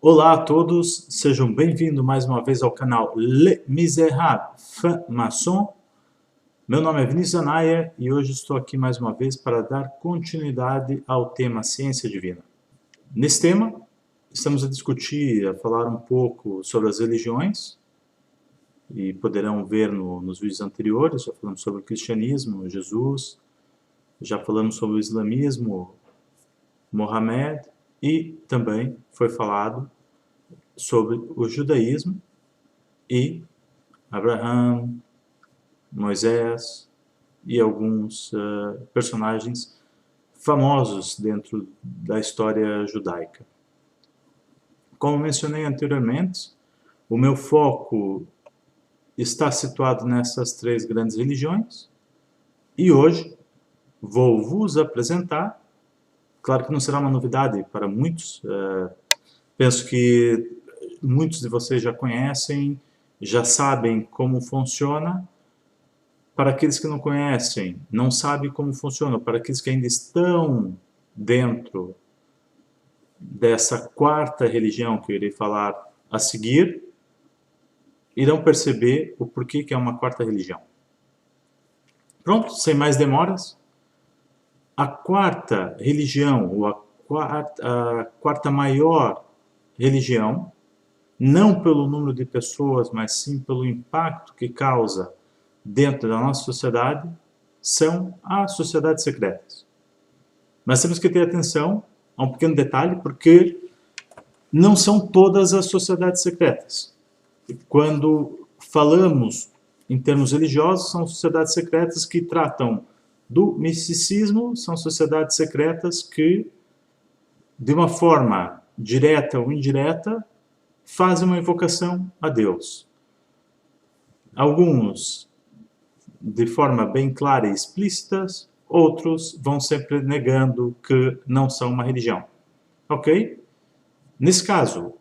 Olá a todos, sejam bem-vindos mais uma vez ao canal Les Misérables Francs-Maçons. Meu nome é Vinícius Anaya e hoje estou aqui mais uma vez para dar continuidade ao tema Ciência Divina. Nesse tema, estamos a discutir, a falar um pouco sobre as religiões e poderão ver nos vídeos anteriores, já falamos sobre o cristianismo, Jesus, já falamos sobre o islamismo, Mohamed e também foi falado sobre o judaísmo e Abraão, Moisés e alguns personagens famosos dentro da história judaica. Como mencionei anteriormente, o meu foco está situado nessas três grandes religiões e hoje vou vos apresentar, claro que não será uma novidade para muitos, penso que muitos de vocês já conhecem, já sabem como funciona. Para aqueles que não conhecem, não sabem como funciona, para aqueles que ainda estão dentro dessa quarta religião que eu irei falar a seguir, irão perceber o porquê que é uma quarta religião. Pronto, sem mais demoras, a quarta religião, ou a quarta maior religião, não pelo número de pessoas, mas sim pelo impacto que causa dentro da nossa sociedade, são as sociedades secretas. Mas temos que ter atenção a um pequeno detalhe, porque não são todas as sociedades secretas. Quando falamos em termos religiosos, são sociedades secretas que tratam do misticismo, são sociedades secretas que, de uma forma direta ou indireta, fazem uma invocação a Deus. Alguns de forma bem clara e explícita, outros vão sempre negando que não são uma religião. Ok? Nesse caso,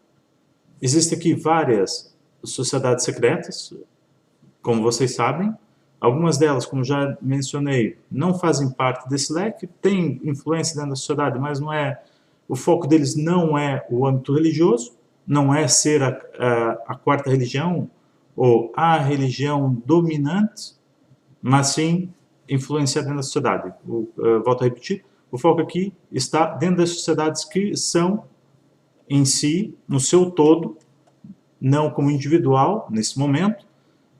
existem aqui várias sociedades secretas, como vocês sabem. Algumas delas, como já mencionei, não fazem parte desse leque, têm influência dentro da sociedade, mas não é, o foco deles não é o âmbito religioso, não é ser a quarta religião ou a religião dominante, mas sim influenciar dentro da sociedade. Volto a repetir, o foco aqui está dentro das sociedades que são, em si, no seu todo, não como individual, nesse momento,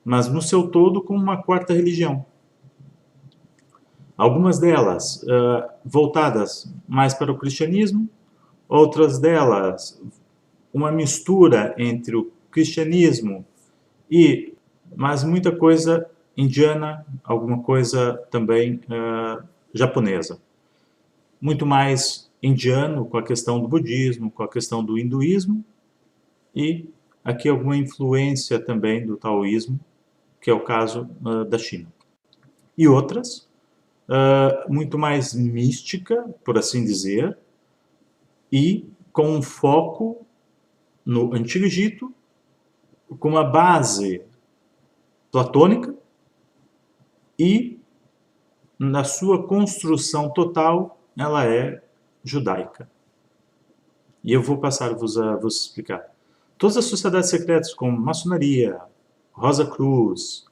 mas no seu todo como uma quarta religião. Algumas delas voltadas mais para o cristianismo, outras delas uma mistura entre o cristianismo e, mas muita coisa indiana, alguma coisa também japonesa. Muito mais indiano com a questão do budismo, com a questão do hinduísmo e aqui alguma influência também do taoísmo, que é o caso da China. E outras, muito mais mística, por assim dizer, e com um foco no Antigo Egito, com uma base platônica, e na sua construção total ela é judaica. E eu vou passar a vos explicar. Todas as sociedades secretas como maçonaria, Rosa Cruz,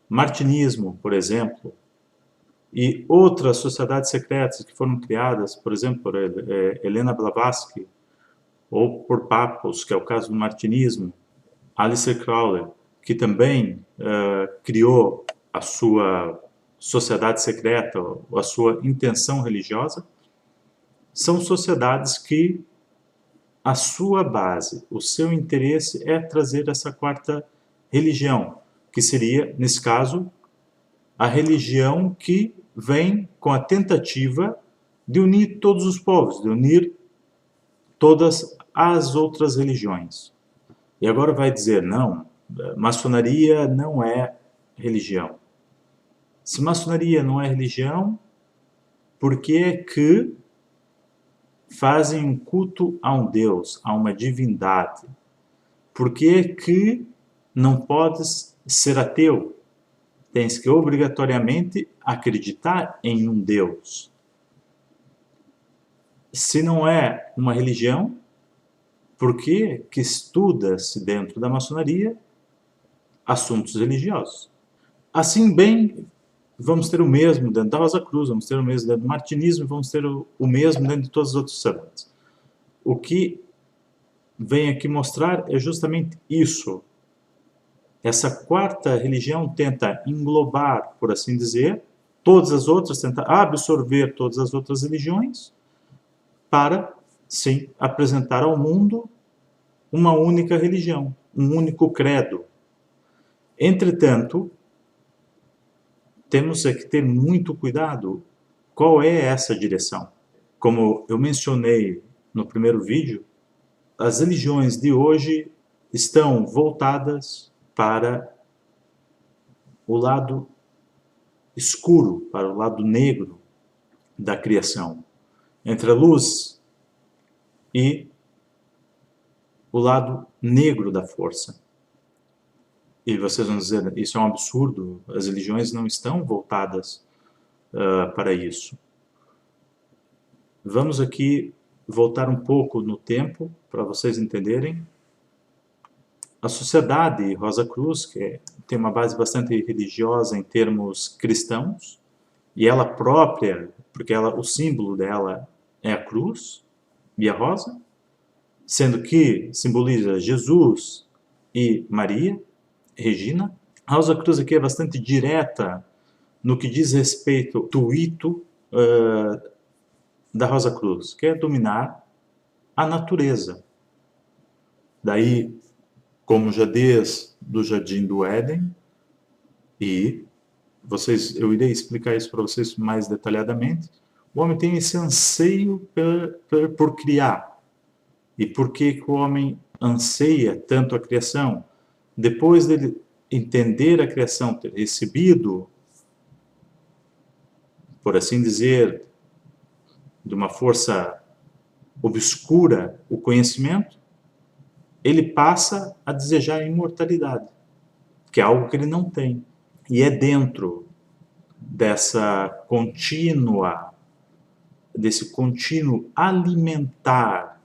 martinismo, por exemplo, e outras sociedades secretas que foram criadas, por exemplo, por Helena Blavatsky, ou por papos, que é o caso do martinismo, Aleister Crowley, que também criou a sua sociedade secreta, ou a sua intenção religiosa, são sociedades que a sua base, o seu interesse é trazer essa quarta religião, que seria, nesse caso, a religião que vem com a tentativa de unir todos os povos, de unir todas as outras religiões. E agora vai dizer, não, maçonaria não é religião. Se maçonaria não é religião, por que que fazem um culto a um Deus, a uma divindade? Por que que não podes ser ateu? Tens que obrigatoriamente acreditar em um Deus. Se não é uma religião, Por que que estuda-se dentro da maçonaria assuntos religiosos? Assim bem, vamos ter o mesmo dentro da Rosa Cruz, vamos ter o mesmo dentro do martinismo, vamos ter o mesmo dentro de todas as outras sociedades. O que vem aqui mostrar é justamente isso. Essa quarta religião tenta englobar, por assim dizer, todas as outras, tenta absorver todas as outras religiões para, sim, apresentar ao mundo uma única religião, um único credo. Entretanto, temos que ter muito cuidado. Qual é essa direção? Como eu mencionei no primeiro vídeo, as religiões de hoje estão voltadas para o lado escuro, para o lado negro da criação, entre a luz e o lado negro da força. E vocês vão dizer, isso é um absurdo, as religiões não estão voltadas para isso. Vamos aqui voltar um pouco no tempo, para vocês entenderem. A sociedade Rosa Cruz, que tem uma base bastante religiosa em termos cristãos, e ela própria, porque o símbolo dela é a cruz e a rosa, sendo que simboliza Jesus e Maria, Regina. A Rosa Cruz aqui é bastante direta no que diz respeito ao intuito da Rosa Cruz, que é dominar a natureza. Daí, como já desde do Jardim do Éden, e eu irei explicar isso para vocês mais detalhadamente, o homem tem esse anseio por criar. E por que o homem anseia tanto a criação? Depois dele entender a criação, ter recebido, por assim dizer, de uma força obscura o conhecimento, ele passa a desejar a imortalidade, que é algo que ele não tem. E é dentro desse contínuo alimentar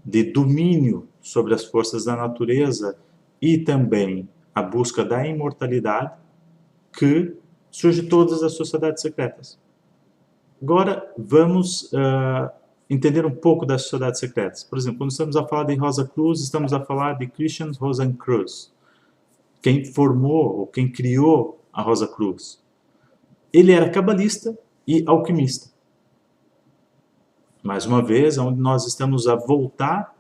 de domínio sobre as forças da natureza e também a busca da imortalidade que surgem todas as sociedades secretas. Agora vamos entender um pouco das sociedades secretas. Por exemplo, quando estamos a falar de Rosa Cruz, estamos a falar de Christian Rosenkreuz, quem formou ou quem criou a Rosa Cruz. Ele era cabalista e alquimista. Mais uma vez, onde nós estamos a voltar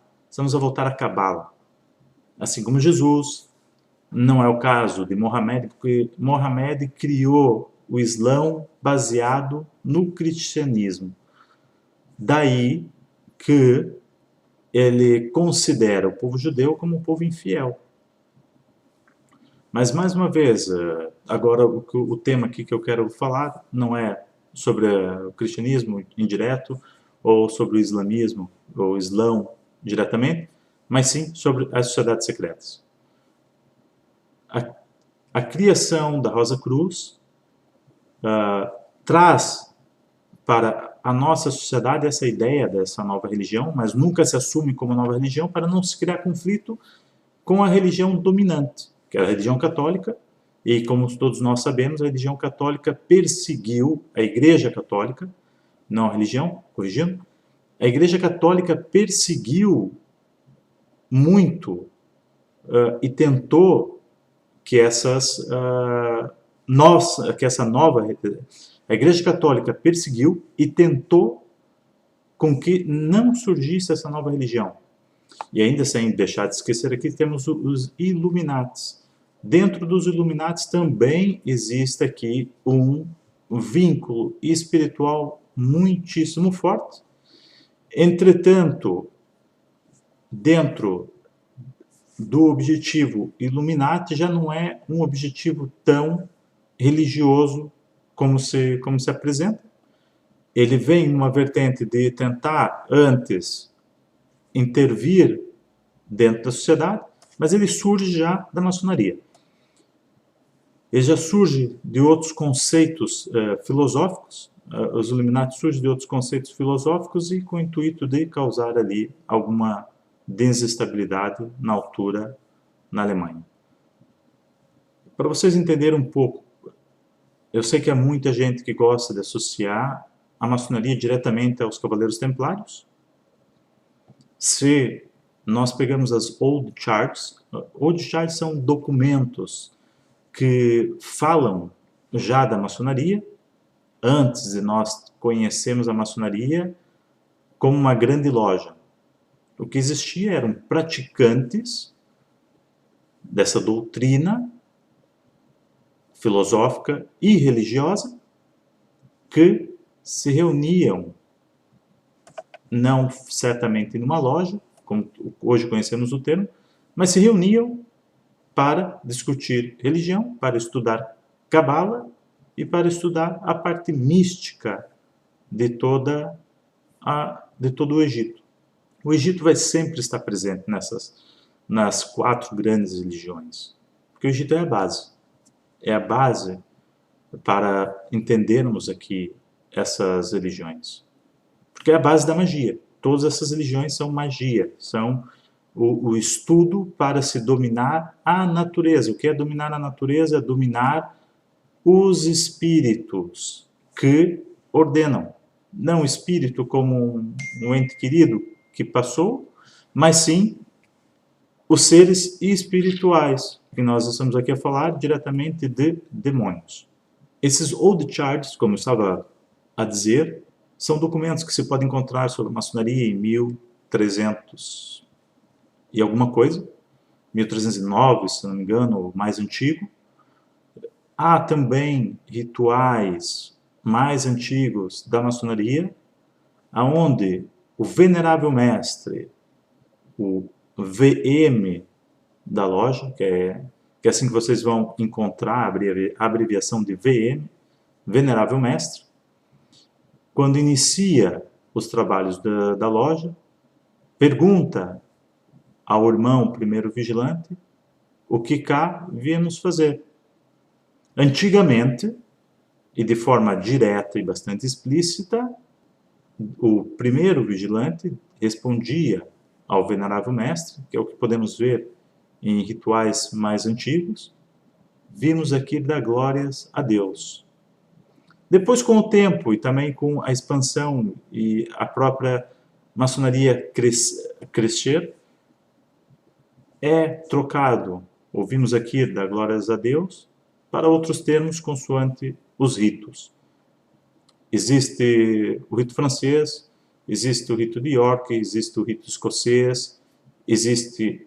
à Cabala. Assim como Jesus, não é o caso de Mohamed, porque Mohamed criou o Islão baseado no cristianismo. Daí que ele considera o povo judeu como um povo infiel. Mas, mais uma vez, agora o tema aqui que eu quero falar não é sobre o cristianismo indireto ou sobre o islamismo, ou islão diretamente, mas sim sobre as sociedades secretas. A criação da Rosa Cruz traz para a nossa sociedade essa ideia dessa nova religião, mas nunca se assume como nova religião para não se criar conflito com a religião dominante, que é a religião católica, e como todos nós sabemos, a religião católica perseguiu a Igreja Católica, não a religião, corrigindo, a Igreja Católica perseguiu muito e tentou que essa nova... A Igreja Católica perseguiu e tentou com que não surgisse essa nova religião. E ainda sem deixar de esquecer aqui, temos os Illuminatis. Dentro dos Illuminatis também existe aqui um vínculo espiritual muitíssimo forte. Entretanto, dentro do objetivo Illuminati já não é um objetivo tão religioso como se apresenta. Ele vem numa vertente de tentar antes intervir dentro da sociedade, mas ele surge já da maçonaria. Ele já surge de outros conceitos filosóficos. Os Illuminati surgem de outros conceitos filosóficos e com o intuito de causar ali alguma desestabilidade na altura na Alemanha. Para vocês entenderem um pouco, eu sei que há muita gente que gosta de associar a maçonaria diretamente aos Cavaleiros Templários. Se nós pegamos as Old Charts são documentos que falam já da maçonaria, antes de nós conhecermos a maçonaria como uma grande loja. O que existia eram praticantes dessa doutrina filosófica e religiosa que se reuniam, não certamente numa loja, como hoje conhecemos o termo, mas se reuniam para discutir religião, para estudar cabala e para estudar a parte mística de todo o Egito. O Egito vai sempre estar presente nas 4 grandes religiões, porque o Egito é a base. É a base para entendermos aqui essas religiões. Porque é a base da magia. Todas essas religiões são magia, são o estudo para se dominar a natureza. O que é dominar a natureza? É dominar os espíritos que ordenam. Não o espírito como um ente querido que passou, mas sim os seres espirituais, que nós estamos aqui a falar diretamente de demônios. Esses old charts, como eu estava a dizer, são documentos que se pode encontrar sobre a maçonaria em 1300 e alguma coisa, 1309, se não me engano, o mais antigo. Há também rituais mais antigos da maçonaria, aonde o venerável mestre, o VM da loja, que é assim que vocês vão encontrar a abreviação de VM, venerável mestre, quando inicia os trabalhos da loja, pergunta ao irmão primeiro vigilante o que cá viemos fazer. Antigamente, e de forma direta e bastante explícita, o primeiro vigilante respondia ao venerável mestre, que é o que podemos ver em rituais mais antigos: vimos aqui dar glórias a Deus. Depois, com o tempo e também com a expansão e a própria maçonaria crescer, é trocado, ouvimos aqui dar glórias a Deus, para outros termos consoante os ritos. Existe o rito francês, existe o rito de York, existe o rito escocês, existe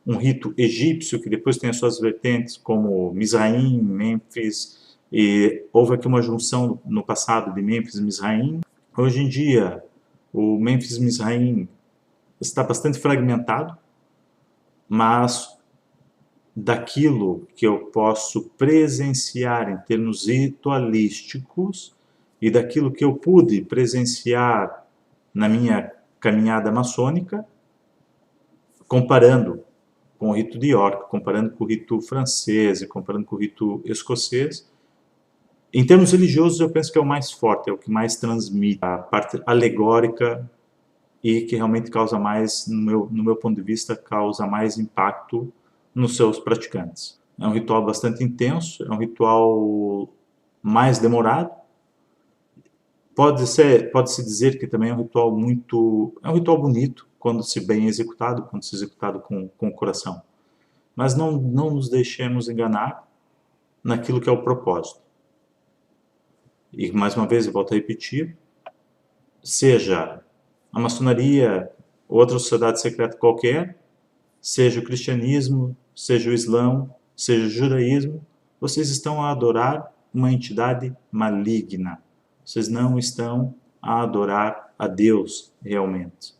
um rito egípcio que depois tem as suas vertentes, como Mizraim, Mênfis, e houve aqui uma junção no passado de Mênfis e Mizraim. Hoje em dia, o Mênfis-Mizraim está bastante fragmentado, mas daquilo que eu posso presenciar em termos ritualísticos e daquilo que eu pude presenciar na minha caminhada maçônica, comparando com o rito de York, comparando com o rito francês e comparando com o rito escocês, em termos religiosos eu penso que é o mais forte, é o que mais transmite a parte alegórica e que realmente causa mais, no meu ponto de vista, causa mais impacto nos seus praticantes. É um ritual bastante intenso, é um ritual mais demorado. Pode-se dizer que também é um ritual bonito, quando se bem executado, quando se executado com o coração. Mas não nos deixemos enganar naquilo que é o propósito. E mais uma vez eu volto a repetir, seja a maçonaria ou outra sociedade secreta qualquer, seja o cristianismo, seja o islão, seja o judaísmo, vocês estão a adorar uma entidade maligna. Vocês não estão a adorar a Deus realmente.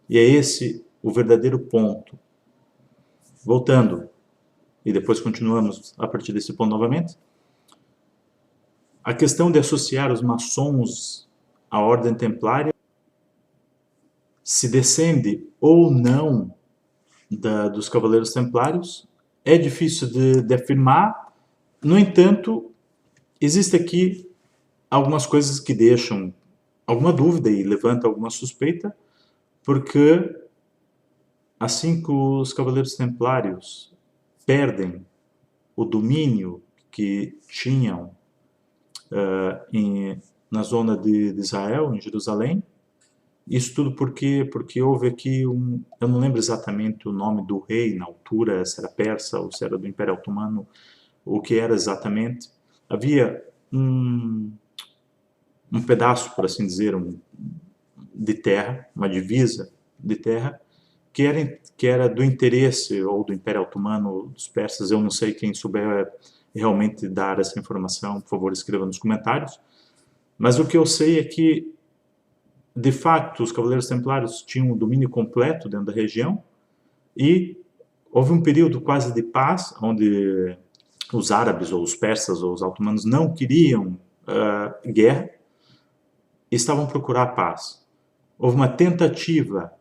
E é esse o verdadeiro ponto. Voltando, e depois continuamos a partir desse ponto novamente, a questão de associar os maçons à ordem templária, se descende ou não dos Cavaleiros Templários, é difícil de afirmar. No entanto, existe aqui algumas coisas que deixam alguma dúvida e levanta alguma suspeita, porque Assim que os Cavaleiros Templários perdem o domínio que tinham na zona de Israel, em Jerusalém, isso tudo porque houve aqui eu não lembro exatamente o nome do rei na altura, se era persa ou se era do Império Otomano, o que era exatamente. Havia um pedaço, por assim dizer, de terra, uma divisa de terra, que era do interesse ou do Império Otomano ou dos persas. Eu não sei, quem souber realmente dar essa informação, por favor, escreva nos comentários. Mas o que eu sei é que, de fato, os Cavaleiros Templários tinham um domínio completo dentro da região e houve um período quase de paz, onde os árabes ou os persas ou os otomanos não queriam guerra e estavam a procurar paz. Houve uma tentativa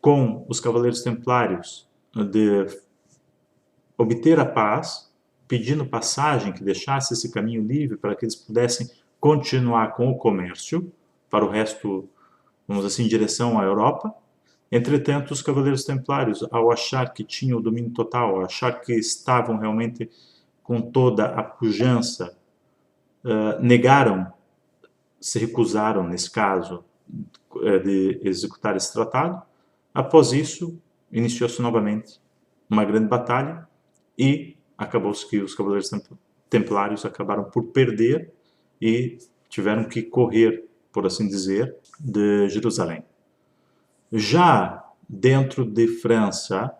com os Cavaleiros Templários de obter a paz, pedindo passagem que deixasse esse caminho livre para que eles pudessem continuar com o comércio para o resto, vamos assim, em direção à Europa. Entretanto, os Cavaleiros Templários, ao achar que tinham o domínio total, ao achar que estavam realmente com toda a pujança, negaram, se recusaram, nesse caso, de executar esse tratado. Após isso, iniciou-se novamente uma grande batalha e acabou-se que os Cavaleiros Templários acabaram por perder e tiveram que correr, por assim dizer, de Jerusalém. Já dentro de França,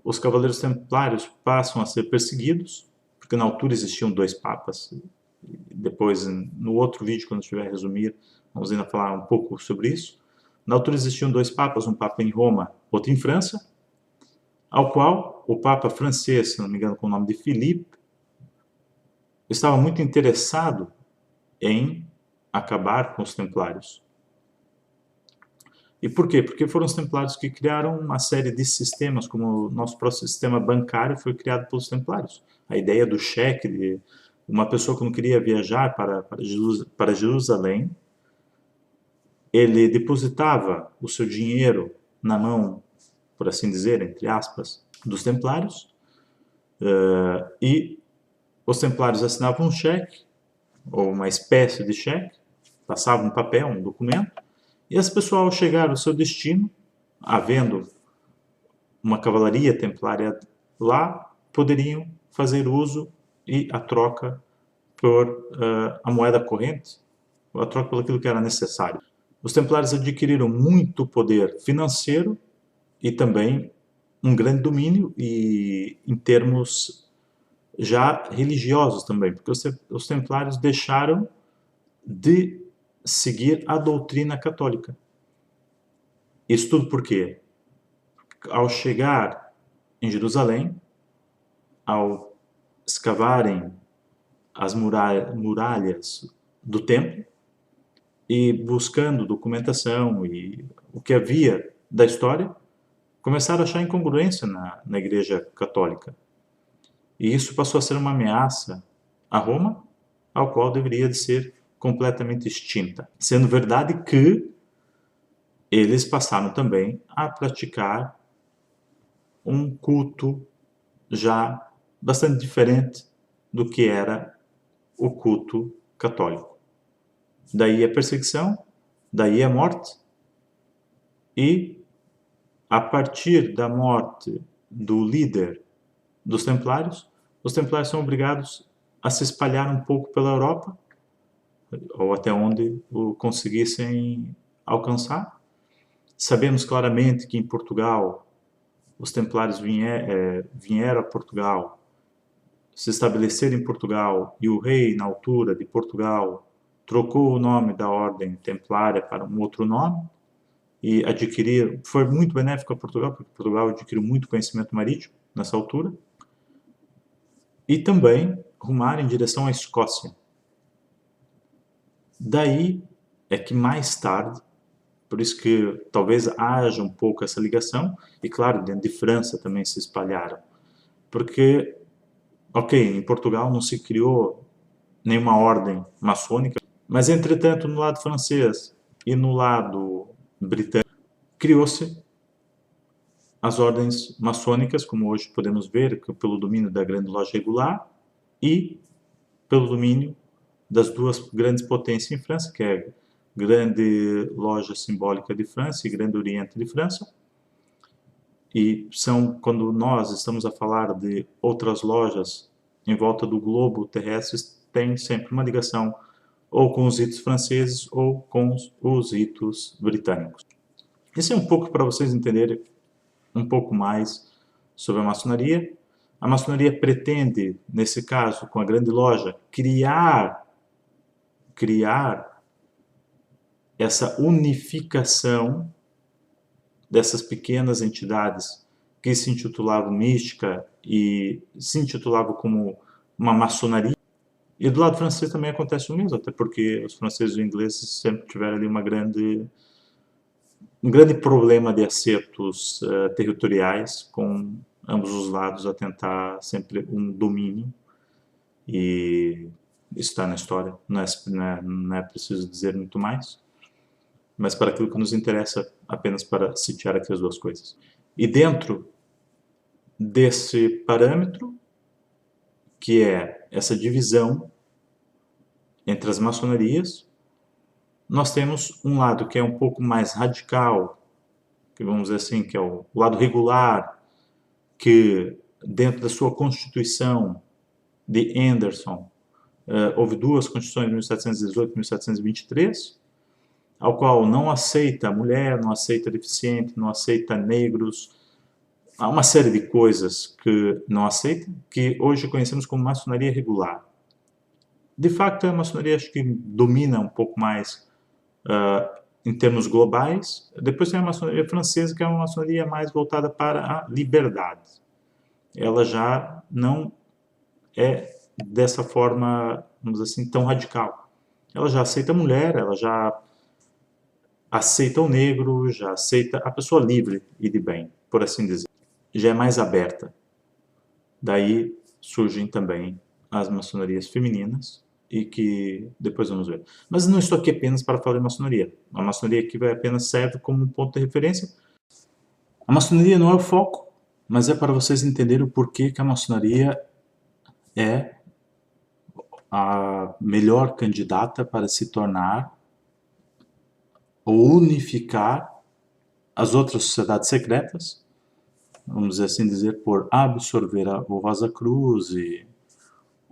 os Cavaleiros Templários passam a ser perseguidos, porque na altura existiam 2 papas. Depois, no outro vídeo, quando estiver a resumir, vamos ainda falar um pouco sobre isso. Na altura existiam 2 papas, um papa em Roma, outro em França, ao qual o papa francês, se não me engano com o nome de Philippe, estava muito interessado em acabar com os Templários. E por quê? Porque foram os Templários que criaram uma série de sistemas, como o nosso próprio sistema bancário foi criado pelos Templários. A ideia do cheque, de uma pessoa que não queria viajar para Jerusalém, ele depositava o seu dinheiro na mão, por assim dizer, entre aspas, dos Templários, e os Templários assinavam um cheque, ou uma espécie de cheque, passavam um papel, um documento, e as pessoas, ao chegar ao seu destino, havendo uma cavalaria templária lá, poderiam fazer uso e a troca por a moeda corrente, a troca por aquilo que era necessário. Os templários adquiriram muito poder financeiro e também um grande domínio e em termos já religiosos também, porque os templários deixaram de seguir a doutrina católica. Isso tudo por quê? Ao chegar em Jerusalém, ao escavarem as muralhas do templo e buscando documentação e o que havia da história, começaram a achar incongruência na Igreja Católica. E isso passou a ser uma ameaça a Roma, ao qual deveria de ser completamente extinta. Sendo verdade que eles passaram também a praticar um culto já bastante diferente do que era o culto católico. Daí a perseguição, daí a morte, e a partir da morte do líder dos Templários, os Templários são obrigados a se espalhar um pouco pela Europa, ou até onde o conseguissem alcançar. Sabemos claramente que em Portugal, os Templários vieram a Portugal, se estabeleceram em Portugal, e o rei, na altura de Portugal, trocou o nome da Ordem Templária para um outro nome, e foi muito benéfico a Portugal, porque Portugal adquiriu muito conhecimento marítimo nessa altura, e também rumar em direção à Escócia. Daí é que mais tarde, por isso que talvez haja um pouco essa ligação, e claro, dentro de França também se espalharam, porque, ok, em Portugal não se criou nenhuma ordem maçônica, mas entretanto no lado francês e no lado britânico criou-se as ordens maçônicas, como hoje podemos ver, pelo domínio da Grande Loja Regular e pelo domínio das duas grandes potências em França, que é a Grande Loja Simbólica de França e Grande Oriente de França. E quando nós estamos a falar de outras lojas em volta do globo terrestre, tem sempre uma ligação ou com os ritos franceses ou com os ritos britânicos. Isso é um pouco para vocês entenderem um pouco mais sobre a maçonaria. A maçonaria pretende, nesse caso, com a grande loja, criar essa unificação dessas pequenas entidades que se intitulavam mística e se intitulavam como uma maçonaria. E do lado francês também acontece o mesmo, até porque os franceses e os ingleses sempre tiveram ali um grande problema de acertos territoriais, com ambos os lados a tentar sempre um domínio. E isso está na história, não é preciso dizer muito mais, mas para aquilo que nos interessa, apenas para citear aqui as duas coisas. E dentro desse parâmetro, que é essa divisão entre as maçonarias, nós temos um lado que é um pouco mais radical, que vamos dizer assim, que é o lado regular, que dentro da sua Constituição de Anderson, houve duas constituições, 1718 e 1723, ao qual não aceita mulher, não aceita deficiente, não aceita negros, há uma série de coisas que não aceita, que hoje conhecemos como maçonaria regular. De facto, a maçonaria acho que domina um pouco mais em termos globais. Depois tem a maçonaria francesa, que é uma maçonaria mais voltada para a liberdade. Ela já não é dessa forma, vamos dizer assim, tão radical. Ela já aceita a mulher, ela já aceita o negro, já aceita a pessoa livre e de bem, por assim dizer. Já é mais aberta. Daí surgem também as maçonarias femininas, e que depois vamos ver. Mas não estou aqui apenas para falar de maçonaria. A maçonaria aqui vai apenas serve como um ponto de referência. A maçonaria não é o foco, mas é para vocês entenderem o porquê que a maçonaria é a melhor candidata para se tornar ou unificar as outras sociedades secretas, vamos assim dizer, por absorver o Rosa Cruz e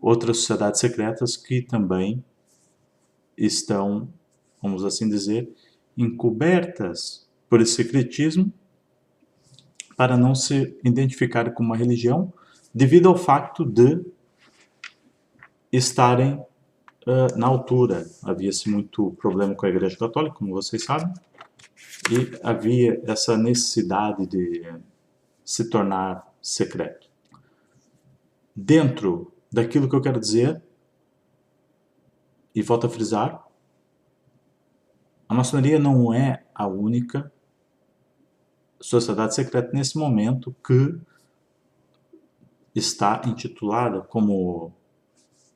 outras sociedades secretas que também estão, vamos assim dizer, encobertas por esse secretismo para não se identificar como uma religião, devido ao facto de estarem na altura. Havia-se muito problema com a Igreja Católica, como vocês sabem, e havia essa necessidade de se tornar secreto. Dentro daquilo que eu quero dizer, e volto a frisar, a maçonaria não é a única sociedade secreta nesse momento que está intitulada como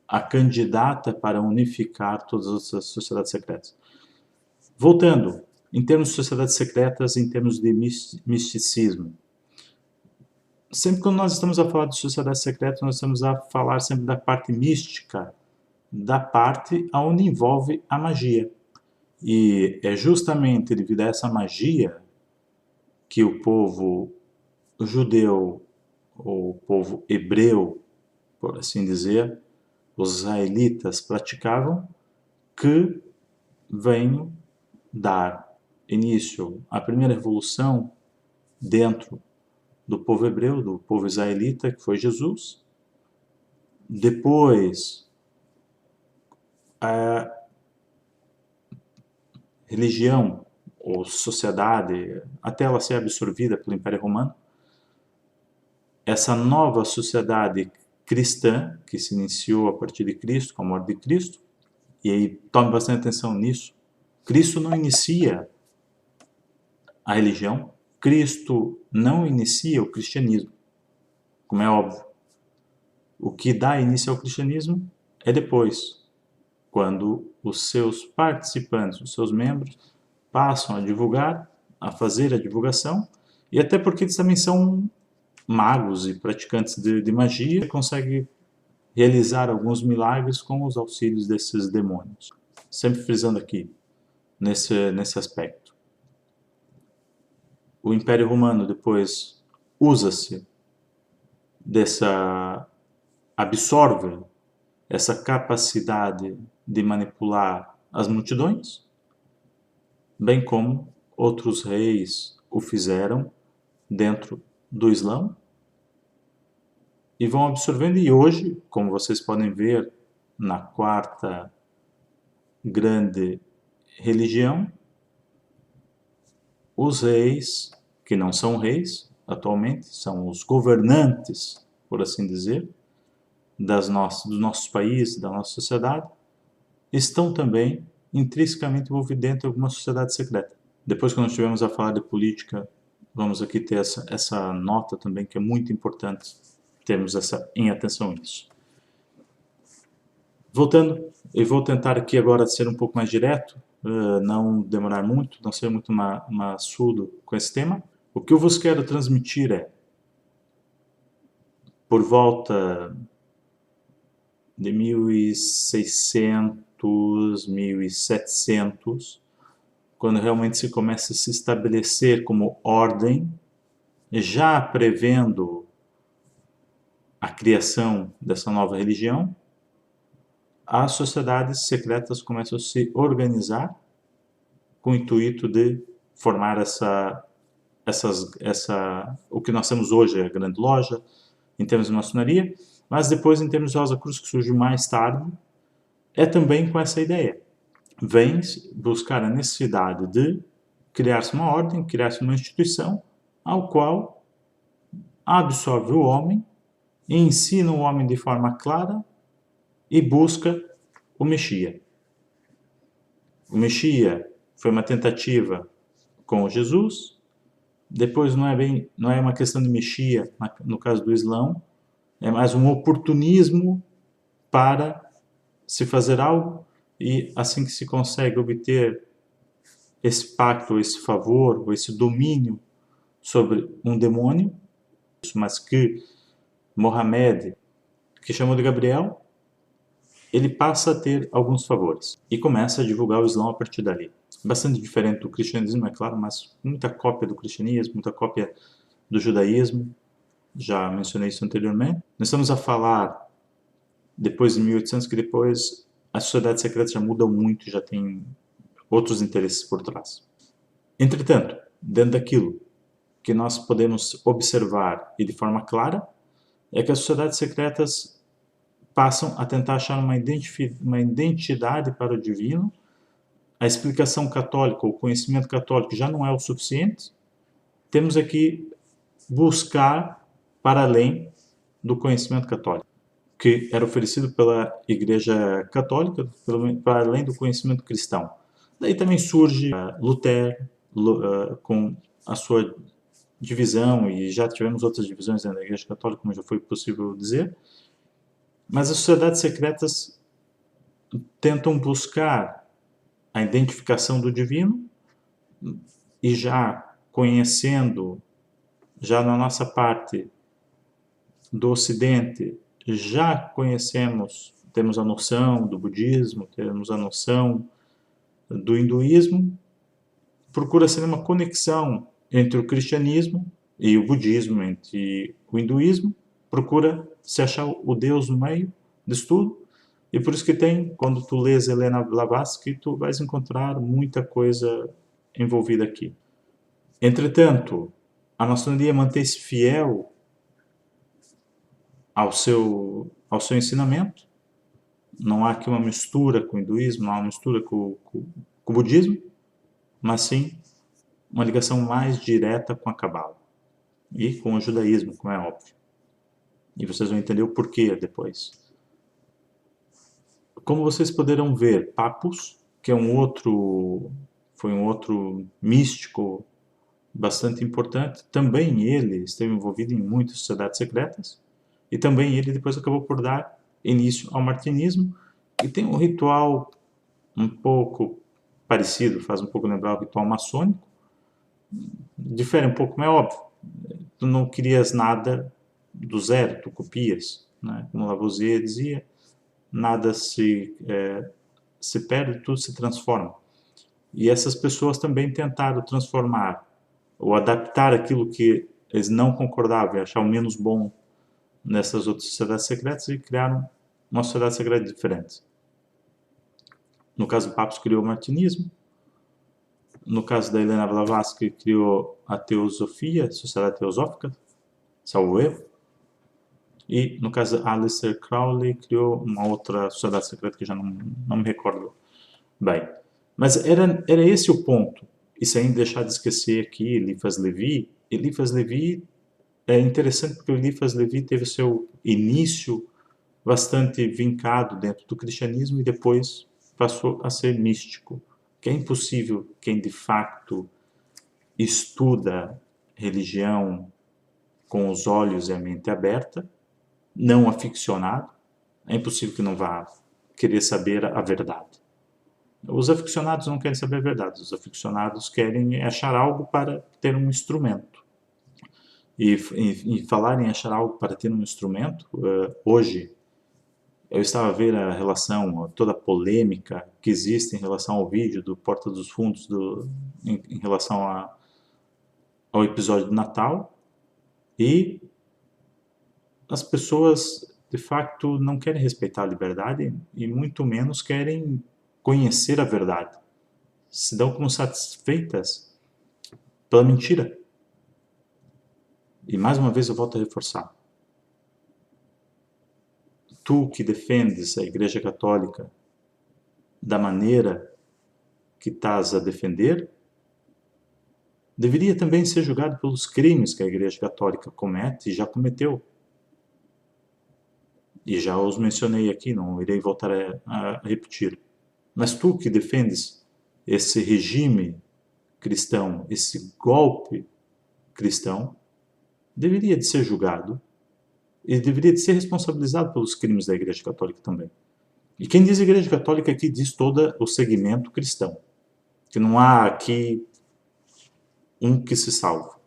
a candidata para unificar todas as sociedades secretas. Voltando, em termos de sociedades secretas, em termos de misticismo, sempre que nós estamos a falar de sociedades secretas, nós estamos a falar sempre da parte mística, da parte onde envolve a magia. E é justamente devido a essa magia que o povo judeu, ou o povo hebreu, por assim dizer, os israelitas praticavam, que vem dar início à primeira revolução dentro do povo hebreu, do povo israelita, que foi Jesus. Depois, a religião ou sociedade, até ela ser absorvida pelo Império Romano, essa nova sociedade cristã, que se iniciou a partir de Cristo, com a morte de Cristo, e aí tome bastante atenção nisso, Cristo não inicia a religião, Cristo não inicia o cristianismo, como é óbvio. O que dá início ao cristianismo é depois, quando os seus participantes, os seus membros, passam a divulgar, a fazer a divulgação, E até porque eles também são magos e praticantes de magia, e conseguem realizar alguns milagres com os auxílios desses demônios. Sempre frisando aqui, nesse aspecto. O Império Romano depois usa-se absorve essa capacidade de manipular as multidões, bem como outros reis o fizeram dentro do Islã, e vão absorvendo, e hoje, como vocês podem ver, na quarta grande religião, os reis, que não são reis atualmente, são os governantes, por assim dizer, dos nossos países, da nossa sociedade, estão também intrinsecamente envolvidos dentro de alguma sociedade secreta. Depois, quando estivermos a falar de política, vamos aqui ter essa nota também, que é muito importante termos em atenção isso. Voltando, eu vou tentar aqui agora ser um pouco mais direto, não demorar muito, não ser muito maçudo com esse tema. O que eu vos quero transmitir é, por volta de 1600, 1700, quando realmente se começa a se estabelecer como ordem, já prevendo a criação dessa nova religião, as sociedades secretas começam a se organizar com o intuito de formar o que nós temos hoje, a grande loja, em termos de maçonaria, mas depois, em termos de Rosa Cruz, que surge mais tarde, é também com essa ideia. Vem buscar a necessidade de criar-se uma ordem, criar-se uma instituição, ao qual absorve o homem, ensina o homem de forma clara e busca o Messias. O Messias foi uma tentativa com Jesus, depois não é uma questão de Messias, no caso do Islã, é mais um oportunismo para se fazer algo, e assim que se consegue obter esse pacto, esse favor, ou esse domínio sobre um demônio, mas que Mohamed, que chamou de Gabriel, ele passa a ter alguns favores e começa a divulgar o Islã a partir dali. Bastante diferente do cristianismo, é claro, mas muita cópia do cristianismo, muita cópia do judaísmo, já mencionei isso anteriormente. Nós estamos a falar, depois de 1800, que depois as sociedades secretas já mudam muito, já tem outros interesses por trás. Entretanto, dentro daquilo que nós podemos observar e de forma clara, é que as sociedades secretas passam a tentar achar uma identidade para o divino. A explicação católica, o conhecimento católico já não é o suficiente. Temos aqui buscar para além do conhecimento católico, que era oferecido pela Igreja Católica, para além do conhecimento cristão. Daí também surge Lutero, com a sua divisão, e já tivemos outras divisões dentro da Igreja Católica, como já foi possível dizer, mas as sociedades secretas tentam buscar a identificação do divino, e já conhecendo, já na nossa parte do Ocidente, já conhecemos, temos a noção do budismo, temos a noção do hinduísmo, procura ser uma conexão entre o cristianismo e o budismo, entre o hinduísmo, procura se achar o Deus no meio disso tudo, e por isso que quando tu lês Helena Blavatsky, tu vais encontrar muita coisa envolvida aqui. Entretanto, a maçonaria mantém-se fiel ao seu ensinamento, não há aqui uma mistura com o hinduísmo, não há uma mistura com o budismo, mas sim uma ligação mais direta com a Cabala e com o judaísmo, como é óbvio. E vocês vão entender o porquê depois. Como vocês poderão ver, Papus, que foi um outro místico bastante importante, também ele esteve envolvido em muitas sociedades secretas, e também ele depois acabou por dar início ao martinismo, e tem um ritual um pouco parecido, faz um pouco lembrar o ritual maçônico, Difere um pouco, mas é óbvio. Tu não crias nada do zero, tu copias, né? Como Lavoisier dizia, nada se perde, tudo se transforma. E essas pessoas também tentaram transformar ou adaptar aquilo que eles não concordavam e achavam menos bom nessas outras sociedades secretas e criaram uma sociedade secreta diferente. No caso do Papos criou o martinismo, no caso da Helena Blavatsky criou a Teosofia, Sociedade Teosófica, salvo erro, e no caso de Aleister Crowley criou uma outra sociedade secreta que já não me recordo bem. Mas era esse o ponto. E sem deixar de esquecer aqui Eliphas Levi. Eliphas Levi é interessante porque o Eliphas Levi teve seu início bastante vincado dentro do cristianismo e depois passou a ser místico. Que é impossível quem de fato estuda religião com os olhos e a mente aberta, não aficionado, é impossível que não vá querer saber a verdade. Os aficionados não querem saber a verdade, os aficionados querem achar algo para ter um instrumento. E falar em achar algo para ter um instrumento, hoje eu estava a ver a relação, toda a polêmica que existe em relação ao vídeo do Porta dos Fundos em relação ao episódio do Natal, e as pessoas de facto não querem respeitar a liberdade e muito menos querem conhecer a verdade. Se dão como satisfeitas pela mentira. E mais uma vez eu volto a reforçar. Tu que defendes a Igreja Católica da maneira que estás a defender, deveria também ser julgado pelos crimes que a Igreja Católica comete e já cometeu. E já os mencionei aqui, não irei voltar a repetir. Mas tu que defendes esse regime cristão, esse golpe cristão, deveria de ser julgado e deveria de ser responsabilizado pelos crimes da Igreja Católica também. E quem diz Igreja Católica aqui diz todo o segmento cristão, que não há aqui um que se salva.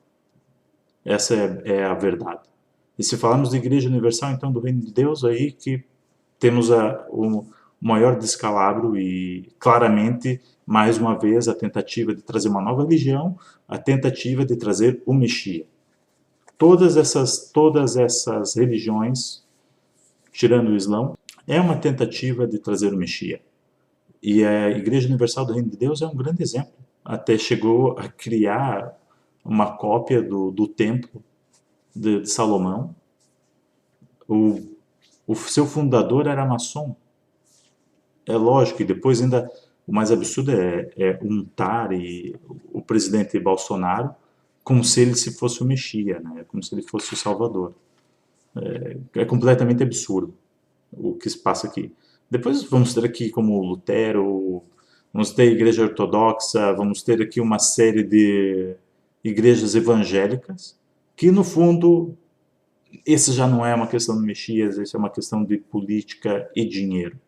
Essa é a verdade. E se falarmos de Igreja Universal, então, do Reino de Deus, aí que temos o maior descalabro e, claramente, mais uma vez, a tentativa de trazer uma nova religião, a tentativa de trazer o Messias. Todas essas religiões, tirando o Islão, é uma tentativa de trazer o Messias. E a Igreja Universal do Reino de Deus é um grande exemplo. Até chegou a criar uma cópia do templo de Salomão. O seu fundador era maçom. É lógico, e depois ainda o mais absurdo é untar o presidente Bolsonaro como se ele se fosse o Messias, né? Como se ele fosse o Salvador. É completamente absurdo o que se passa aqui. Depois vamos ter aqui como Lutero, vamos ter a Igreja Ortodoxa, vamos ter aqui uma série de igrejas evangélicas, que no fundo, esse já não é uma questão do Messias, isso é uma questão de política e dinheiro.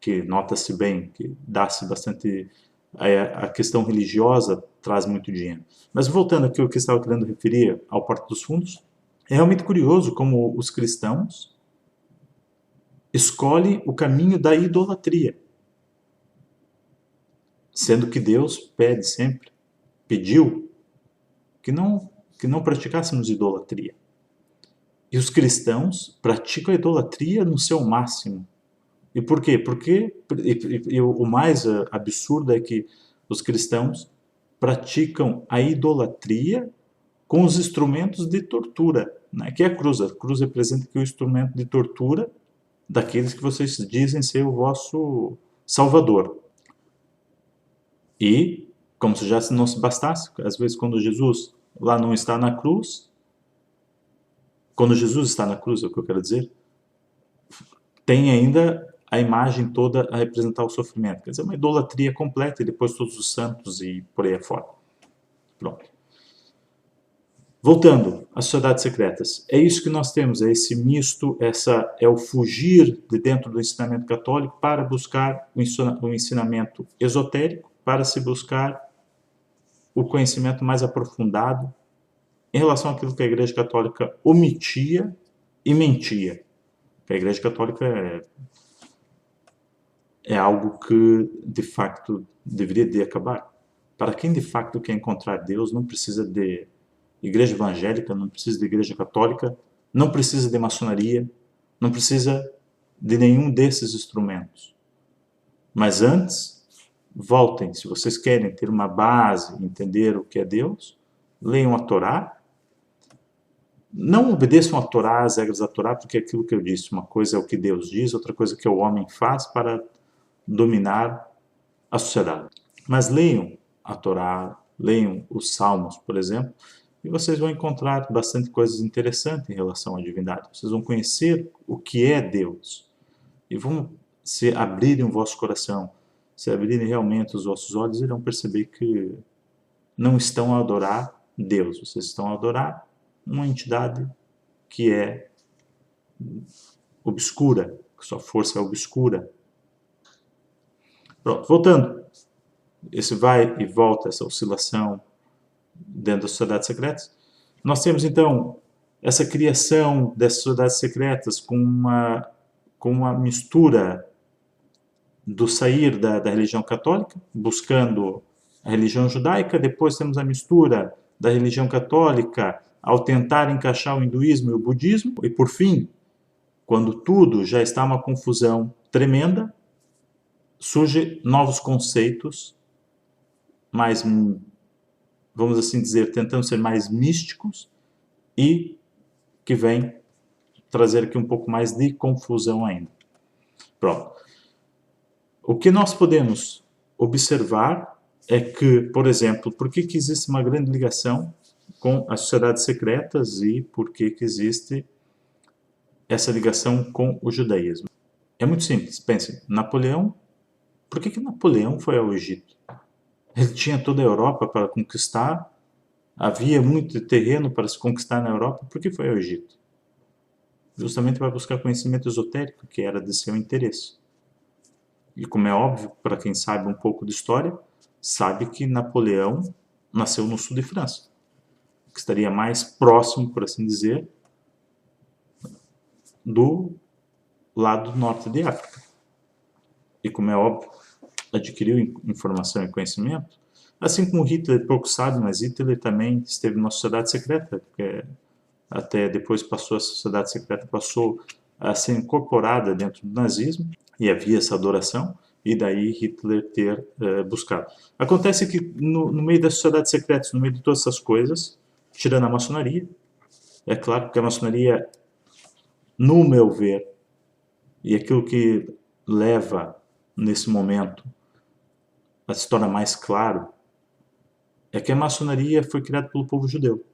Que nota-se bem, que dá-se bastante... A questão religiosa traz muito dinheiro. Mas voltando aqui ao que eu estava querendo referir ao Porta dos Fundos, é realmente curioso como os cristãos escolhem o caminho da idolatria. Sendo que Deus pediu que não praticássemos idolatria. E os cristãos praticam a idolatria no seu máximo. E por quê? Porque o mais absurdo é que os cristãos praticam a idolatria com os instrumentos de tortura, né? Que é a cruz. A cruz representa que o instrumento de tortura daqueles que vocês dizem ser o vosso Salvador. E, como se já não se bastasse, às vezes quando Jesus lá não está na cruz, quando Jesus está na cruz, é o que eu quero dizer, tem ainda a imagem toda a representar o sofrimento. Quer dizer, uma idolatria completa e depois todos os santos e por aí afora. Pronto. Voltando às sociedades secretas, é isso que nós temos, é esse misto, é o fugir de dentro do ensinamento católico para buscar o ensinamento esotérico, para se buscar o conhecimento mais aprofundado em relação àquilo que a Igreja Católica omitia e mentia. A Igreja Católica é algo que, de facto, deveria de acabar. Para quem, de facto, quer encontrar Deus, não precisa de igreja evangélica, não precisa de igreja católica, não precisa de maçonaria, não precisa de nenhum desses instrumentos. Mas antes, voltem, se vocês querem ter uma base, entender o que é Deus, leiam a Torá. Não obedeçam a Torá, as regras da Torá, porque é aquilo que eu disse, uma coisa é o que Deus diz, outra coisa é o que o homem faz para dominar a sociedade. Mas leiam a Torá, leiam os Salmos, por exemplo, e vocês vão encontrar bastante coisas interessantes em relação à divindade. Vocês vão conhecer o que é Deus. E vão se abrirem o vosso coração, se abrirem realmente os vossos olhos, irão perceber que não estão a adorar Deus, vocês estão a adorar uma entidade que é obscura, que sua força é obscura. Pronto, voltando. Esse vai e volta, essa oscilação dentro das sociedades secretas. Nós temos, então, essa criação dessas sociedades secretas com uma mistura do sair da religião católica, buscando a religião judaica, depois temos a mistura da religião católica ao tentar encaixar o hinduísmo e o budismo, e por fim, quando tudo já está uma confusão tremenda, surgem novos conceitos, mais, vamos assim dizer, tentando ser mais místicos, e que vem trazer aqui um pouco mais de confusão ainda. Pronto. O que nós podemos observar é que, por exemplo, por que existe uma grande ligação com as sociedades secretas e por que existe essa ligação com o judaísmo? É muito simples. Pensem, Napoleão, por que Napoleão foi ao Egito? Ele tinha toda a Europa para conquistar, havia muito terreno para se conquistar na Europa, por que foi ao Egito? Justamente para buscar conhecimento esotérico, que era de seu interesse. E como é óbvio, para quem sabe um pouco de história, sabe que Napoleão nasceu no sul de França, que estaria mais próximo, por assim dizer, do lado norte de África. E como é óbvio, adquiriu informação e conhecimento, assim como Hitler, pouco sabe, mas Hitler também esteve numa sociedade secreta, porque até depois passou, a sociedade secreta passou a ser incorporada dentro do nazismo, e havia essa adoração, e daí Hitler ter buscado. Acontece que no meio das sociedades secretas, no meio de todas essas coisas, tirando a maçonaria, é claro que a maçonaria, no meu ver, e aquilo que leva nesse momento a se tornar mais claro, é que a maçonaria foi criada pelo povo judeu.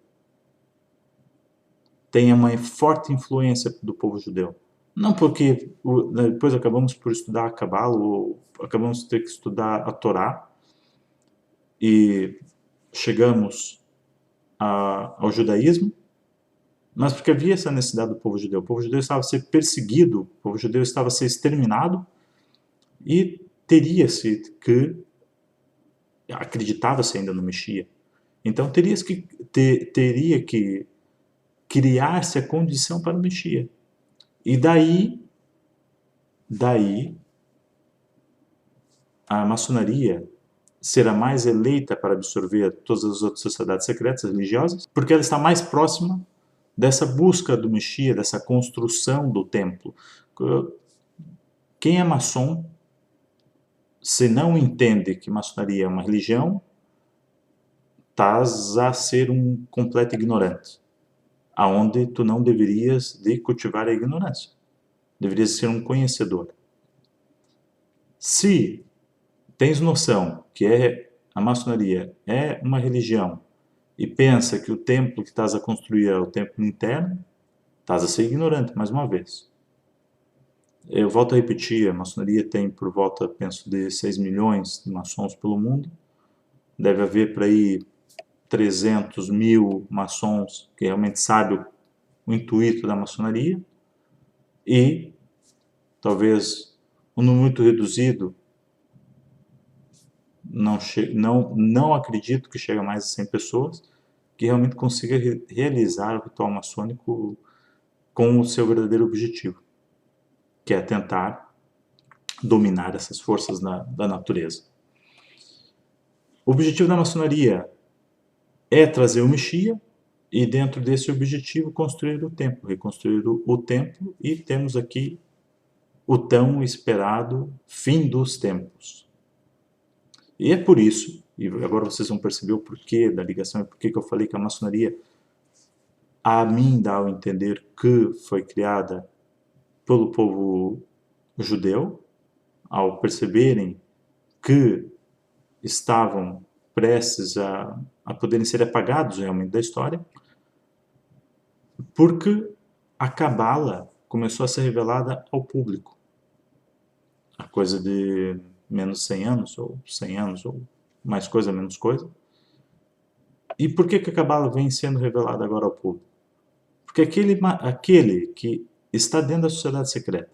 Tem uma forte influência do povo judeu. Não porque depois acabamos por estudar a Cabala, ou acabamos de ter que estudar a Torá, e chegamos ao judaísmo, mas porque havia essa necessidade do povo judeu. O povo judeu estava a ser perseguido, o povo judeu estava a ser exterminado, e teria-se que, acreditava-se ainda no Messias, então teria que criar-se a condição para o Messias. E daí a maçonaria será mais eleita para absorver todas as outras sociedades secretas religiosas, porque ela está mais próxima dessa busca do Messias, dessa construção do templo. Quem é maçom, se não entende que maçonaria é uma religião, estás a ser um completo ignorante, aonde tu não deverias de cultivar a ignorância. Deverias ser um conhecedor. Se tens noção que a maçonaria é uma religião e pensa que o templo que estás a construir é o templo interno, estás a ser ignorante, mais uma vez. Eu volto a repetir, a maçonaria tem por volta, penso, de 6 milhões de maçons pelo mundo. Deve haver por aí 300 mil maçons que realmente sabem o intuito da maçonaria. E talvez um número muito reduzido não acredito que chegue a mais de 100 pessoas que realmente consiga realizar o ritual maçônico com o seu verdadeiro objetivo, que é tentar dominar essas forças da natureza. O objetivo da maçonaria é trazer o Messias e, dentro desse objetivo, construir o templo, reconstruir o templo, e temos aqui o tão esperado fim dos tempos. E é por isso, e agora vocês vão perceber o porquê da ligação e porquê que eu falei que a maçonaria, a mim, dá a entender que foi criada pelo povo judeu, ao perceberem que estavam prestes a poderem ser apagados realmente da história, porque a Cabala começou a ser revelada ao público. A coisa de menos 100 anos, ou 100 anos, ou mais coisa, menos coisa. E por que a Cabala vem sendo revelada agora ao público? Porque aquele que está dentro da sociedade secreta,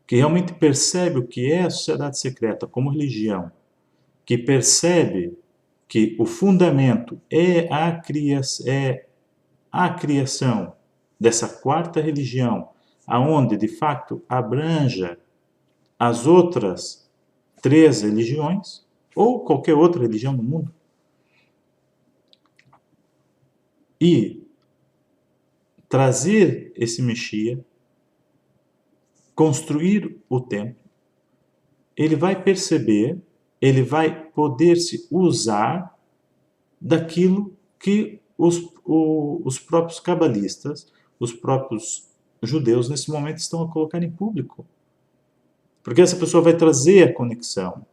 que realmente percebe o que é a sociedade secreta como religião, que percebe que o fundamento é a criação dessa quarta religião, aonde de fato abranja as outras 3 religiões, ou qualquer outra religião no mundo, e trazer esse Messias, construir o templo, ele vai perceber, ele vai poder se usar daquilo que os próprios cabalistas, os próprios judeus nesse momento estão a colocar em público. Porque essa pessoa vai trazer a conexão,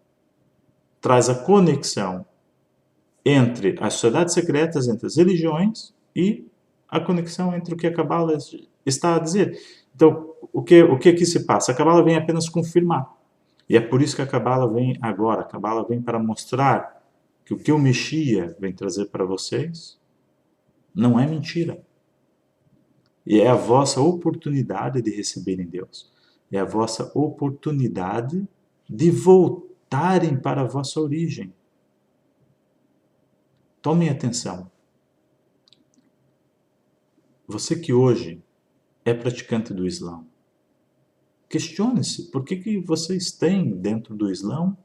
traz a conexão entre as sociedades secretas, entre as religiões, e a conexão entre o que a Cabala está a dizer. Então, o que aqui se passa? A Cabala vem apenas confirmar. E é por isso que a Cabala vem agora. A Cabala vem para mostrar que o que o Messias vem trazer para vocês não é mentira. E é a vossa oportunidade de receberem Deus. É a vossa oportunidade de voltarem para a vossa origem. Tomem atenção. Você que hoje é praticante do Islã, questione-se por que vocês têm dentro do Islã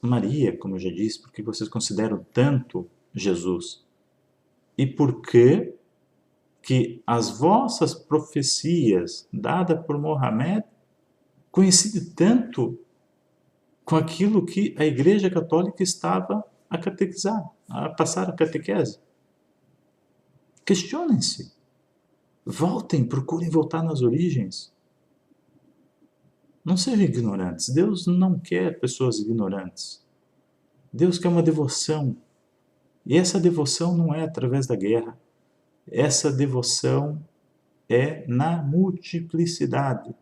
Maria, como eu já disse, por que vocês consideram tanto Jesus? E por que as vossas profecias dadas por Mohammed coincidem tanto com aquilo que a Igreja Católica estava a catequizar, a passar a catequese? Questionem-se. Voltem, procurem voltar nas origens. Não sejam ignorantes. Deus não quer pessoas ignorantes. Deus quer uma devoção. E essa devoção não é através da guerra. Essa devoção é na multiplicidade.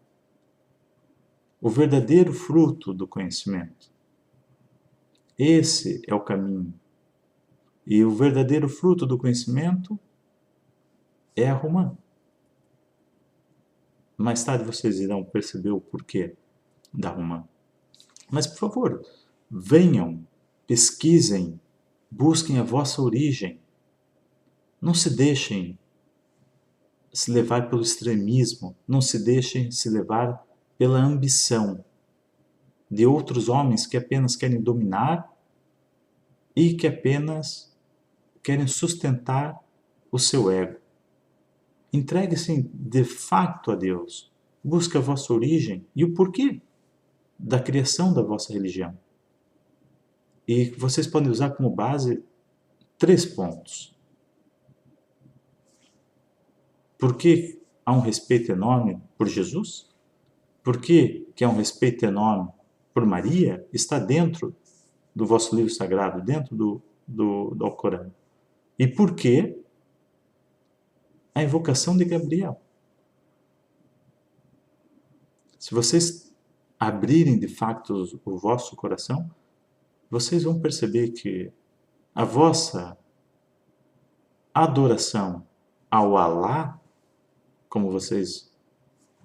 O verdadeiro fruto do conhecimento. Esse é o caminho. E o verdadeiro fruto do conhecimento é a Romã. Mais tarde vocês irão perceber o porquê da Romã. Mas, por favor, venham, pesquisem, busquem a vossa origem. Não se deixem se levar pelo extremismo, não se deixem se levar pela ambição de outros homens que apenas querem dominar e que apenas querem sustentar o seu ego. Entregue-se de fato a Deus. Busque a vossa origem e o porquê da criação da vossa religião. E vocês podem usar como base 3 pontos. Por que há um respeito enorme por Jesus? Por que há um respeito enorme por Maria? Está dentro do vosso livro sagrado, dentro do Alcorão. E por que a invocação de Gabriel? Se vocês abrirem de fato o vosso coração, vocês vão perceber que a vossa adoração ao Alá, como vocês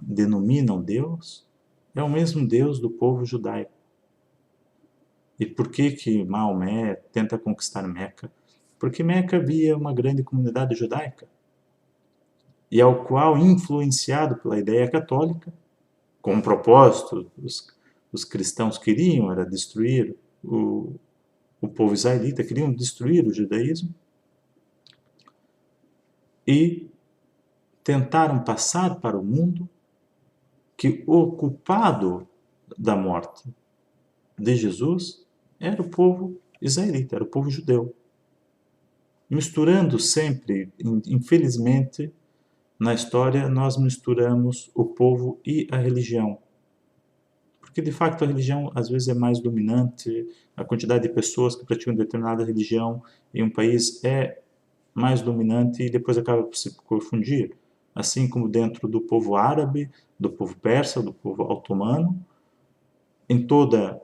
denominam Deus, é o mesmo Deus do povo judaico. E por que que Maomé tenta conquistar Meca? Porque Meca havia uma grande comunidade judaica, e ao qual, influenciado pela ideia católica, com um propósito, os cristãos queriam era destruir o povo israelita, queriam destruir o judaísmo, e tentaram passar para o mundo que o culpado da morte de Jesus era o povo israelita, era o povo judeu. Misturando sempre, infelizmente, na história nós misturamos o povo e a religião. Porque de facto a religião às vezes é mais dominante, a quantidade de pessoas que praticam determinada religião em um país é mais dominante e depois acaba por se confundir. Assim como dentro do povo árabe, do povo persa, do povo otomano, em toda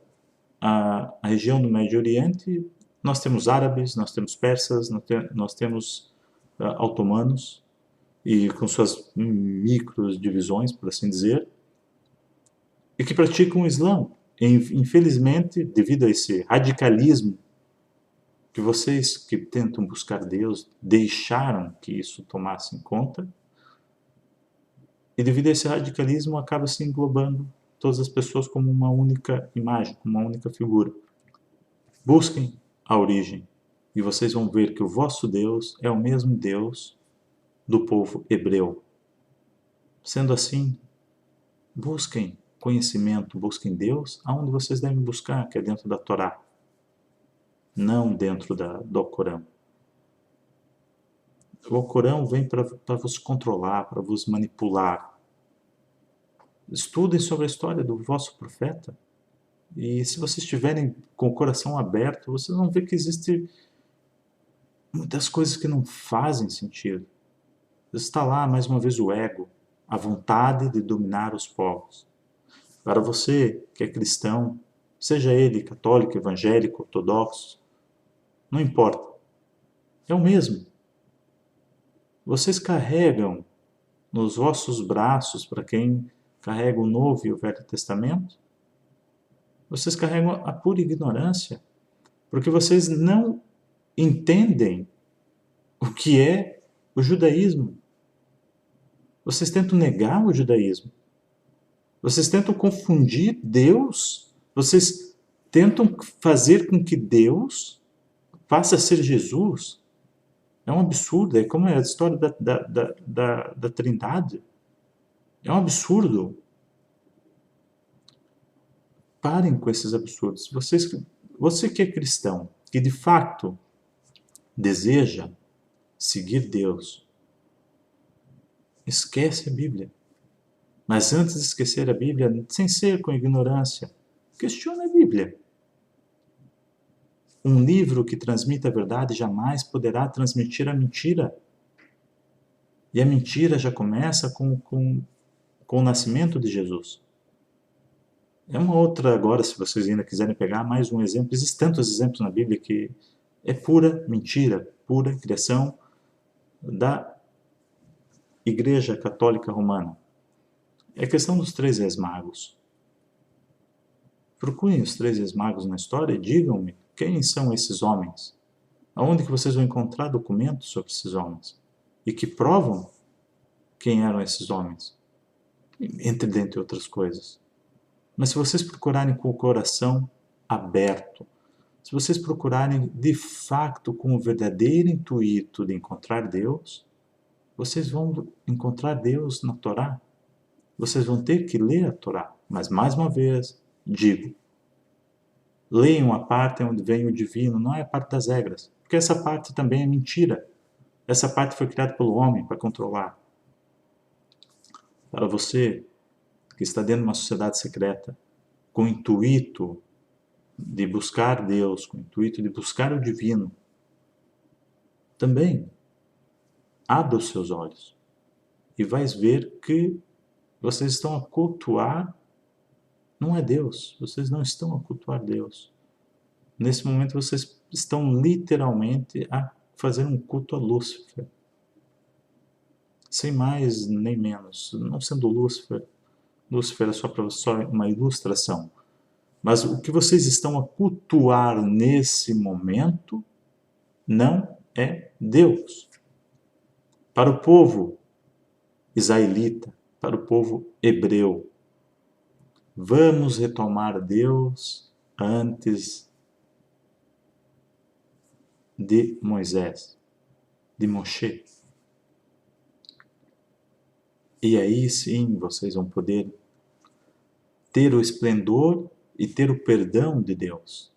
a região do Médio Oriente, nós temos árabes, nós temos persas, nós temos otomanos, e com suas micro divisões, por assim dizer, e que praticam o Islã. E, infelizmente, devido a esse radicalismo, que vocês que tentam buscar Deus deixaram que isso tomasse em conta, e devido a esse radicalismo acaba se englobando todas as pessoas como uma única imagem, como uma única figura. Busquem a origem e vocês vão ver que o vosso Deus é o mesmo Deus do povo hebreu. Sendo assim, busquem conhecimento, busquem Deus aonde vocês devem buscar, que é dentro da Torá, não dentro do Corão. O Corão vem para vos controlar, para vos manipular. Estudem sobre a história do vosso profeta. E se vocês estiverem com o coração aberto, vocês vão ver que existem muitas coisas que não fazem sentido. Está lá, mais uma vez, o ego, a vontade de dominar os povos. Para você que é cristão, seja ele católico, evangélico, ortodoxo, não importa. É o mesmo. Vocês carregam nos vossos braços, para quem carrega o Novo e o Velho Testamento, vocês carregam a pura ignorância, porque vocês não entendem o que é o judaísmo. Vocês tentam negar o judaísmo. Vocês tentam confundir Deus. Vocês tentam fazer com que Deus passe a ser Jesus. É um absurdo. É como é a história da Trindade. É um absurdo. Parem com esses absurdos. Você que é cristão, que de fato deseja seguir Deus, esquece a Bíblia. Mas antes de esquecer a Bíblia, sem ser com ignorância, questione a Bíblia. Um livro que transmite a verdade jamais poderá transmitir a mentira. E a mentira já começa com o nascimento de Jesus. É uma outra, agora, se vocês ainda quiserem pegar mais um exemplo, existem tantos exemplos na Bíblia que é pura mentira, pura criação da Igreja Católica Romana. É a questão dos 3 reis magos. Procurem os 3 reis magos na história e digam-me quem são esses homens. Aonde que vocês vão encontrar documentos sobre esses homens? E que provam quem eram esses homens? Dentre outras coisas. Mas se vocês procurarem com o coração aberto, se vocês procurarem de fato com o verdadeiro intuito de encontrar Deus, vocês vão encontrar Deus na Torá. Vocês vão ter que ler a Torá. Mas mais uma vez, digo, leiam a parte onde vem o divino, não é a parte das regras. Porque essa parte também é mentira. Essa parte foi criada pelo homem para controlar. Para você que está dentro de uma sociedade secreta, com o intuito de buscar Deus, com o intuito de buscar o divino, também abra os seus olhos e vais ver que vocês estão a cultuar, não é Deus, vocês não estão a cultuar Deus. Nesse momento vocês estão literalmente a fazer um culto a Lúcifer. Sem mais nem menos, não sendo Lúcifer é só uma ilustração. Mas o que vocês estão a cultuar nesse momento não é Deus. Para o povo israelita, para o povo hebreu, vamos retomar Deus antes de Moisés, de Moshe. E aí sim vocês vão poder ter o esplendor e ter o perdão de Deus.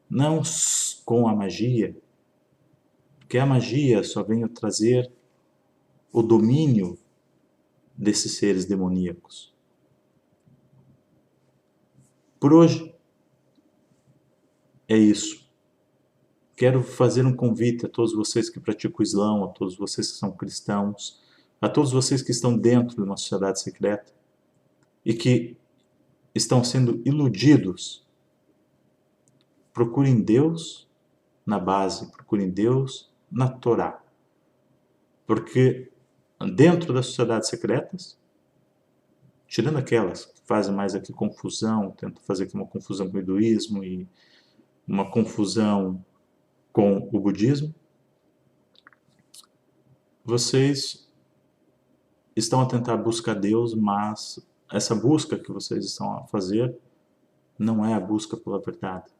Não com a magia, porque a magia só vem trazer o domínio desses seres demoníacos. Por hoje é isso. Quero fazer um convite a todos vocês que praticam o Islã, a todos vocês que são cristãos, a todos vocês que estão dentro de uma sociedade secreta e que estão sendo iludidos. Procurem Deus na base, procurem Deus na Torá. Porque dentro das sociedades secretas, tirando aquelas que fazem mais aqui confusão, tentam fazer aqui uma confusão com o hinduísmo e uma confusão com o budismo, vocês estão a tentar buscar Deus, mas essa busca que vocês estão a fazer não é a busca pela verdade.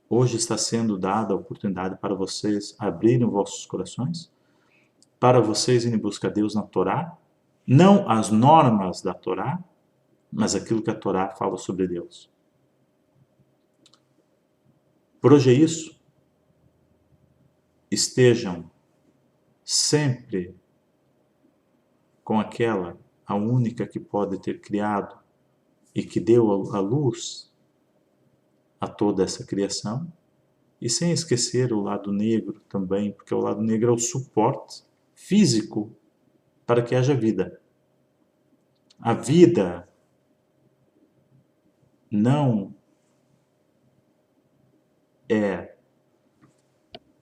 Hoje está sendo dada a oportunidade para vocês abrirem vossos corações, para vocês irem buscar Deus na Torá, não as normas da Torá, mas aquilo que a Torá fala sobre Deus. Por hoje é isso. Estejam sempre com aquela, a única que pode ter criado e que deu a luz a toda essa criação, e sem esquecer o lado negro também, porque o lado negro é o suporte físico para que haja vida. A vida não é...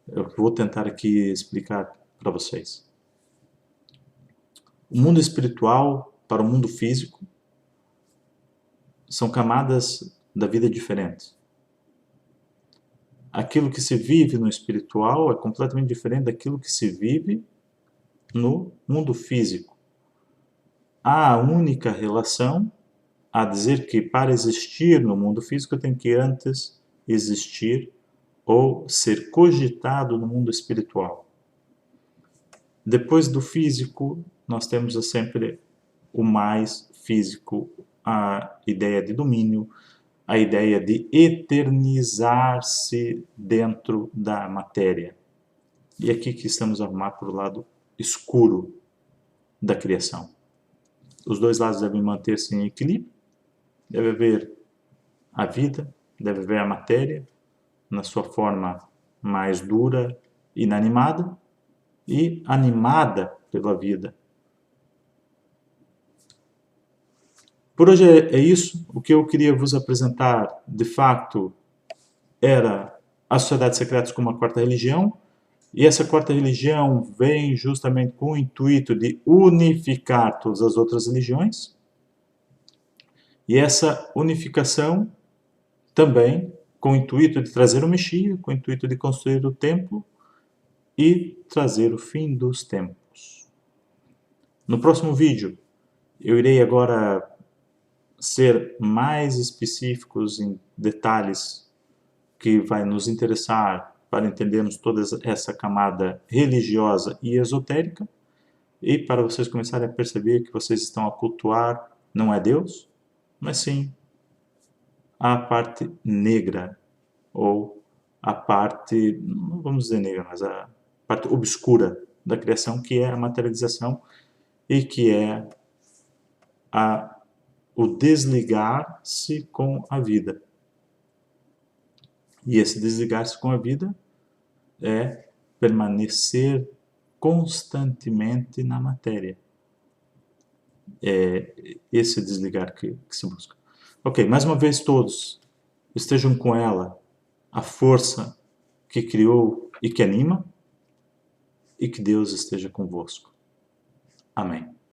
Eu vou tentar aqui explicar para vocês. O mundo espiritual para o mundo físico são camadas da vida diferentes. Aquilo que se vive no espiritual é completamente diferente daquilo que se vive no mundo físico. Há a única relação a dizer que para existir no mundo físico tem que antes existir ou ser cogitado no mundo espiritual. Depois do físico, nós temos sempre o mais físico, a ideia de domínio, a ideia de eternizar-se dentro da matéria. E aqui que estamos a arrumar para o lado escuro da criação. Os dois lados devem manter-se em equilíbrio, deve haver a vida, deve haver a matéria, na sua forma mais dura, inanimada, e animada pela vida. Por hoje é isso. O que eu queria vos apresentar, de fato, era as sociedades secretas como uma quarta religião, e essa quarta religião vem justamente com o intuito de unificar todas as outras religiões, e essa unificação também com o intuito de trazer o Messias, com o intuito de construir o templo e trazer o fim dos tempos. No próximo vídeo, eu irei agora ser mais específicos em detalhes que vai nos interessar para entendermos toda essa camada religiosa e esotérica, e para vocês começarem a perceber que vocês estão a cultuar não é Deus, mas sim a parte negra, ou a parte, não vamos dizer negra, mas a parte obscura da criação, que é a materialização e que é o desligar-se com a vida. E esse desligar-se com a vida é permanecer constantemente na matéria. É esse desligar que se busca. Ok, mais uma vez todos estejam com ela, a força que criou e que anima, e que Deus esteja convosco. Amém.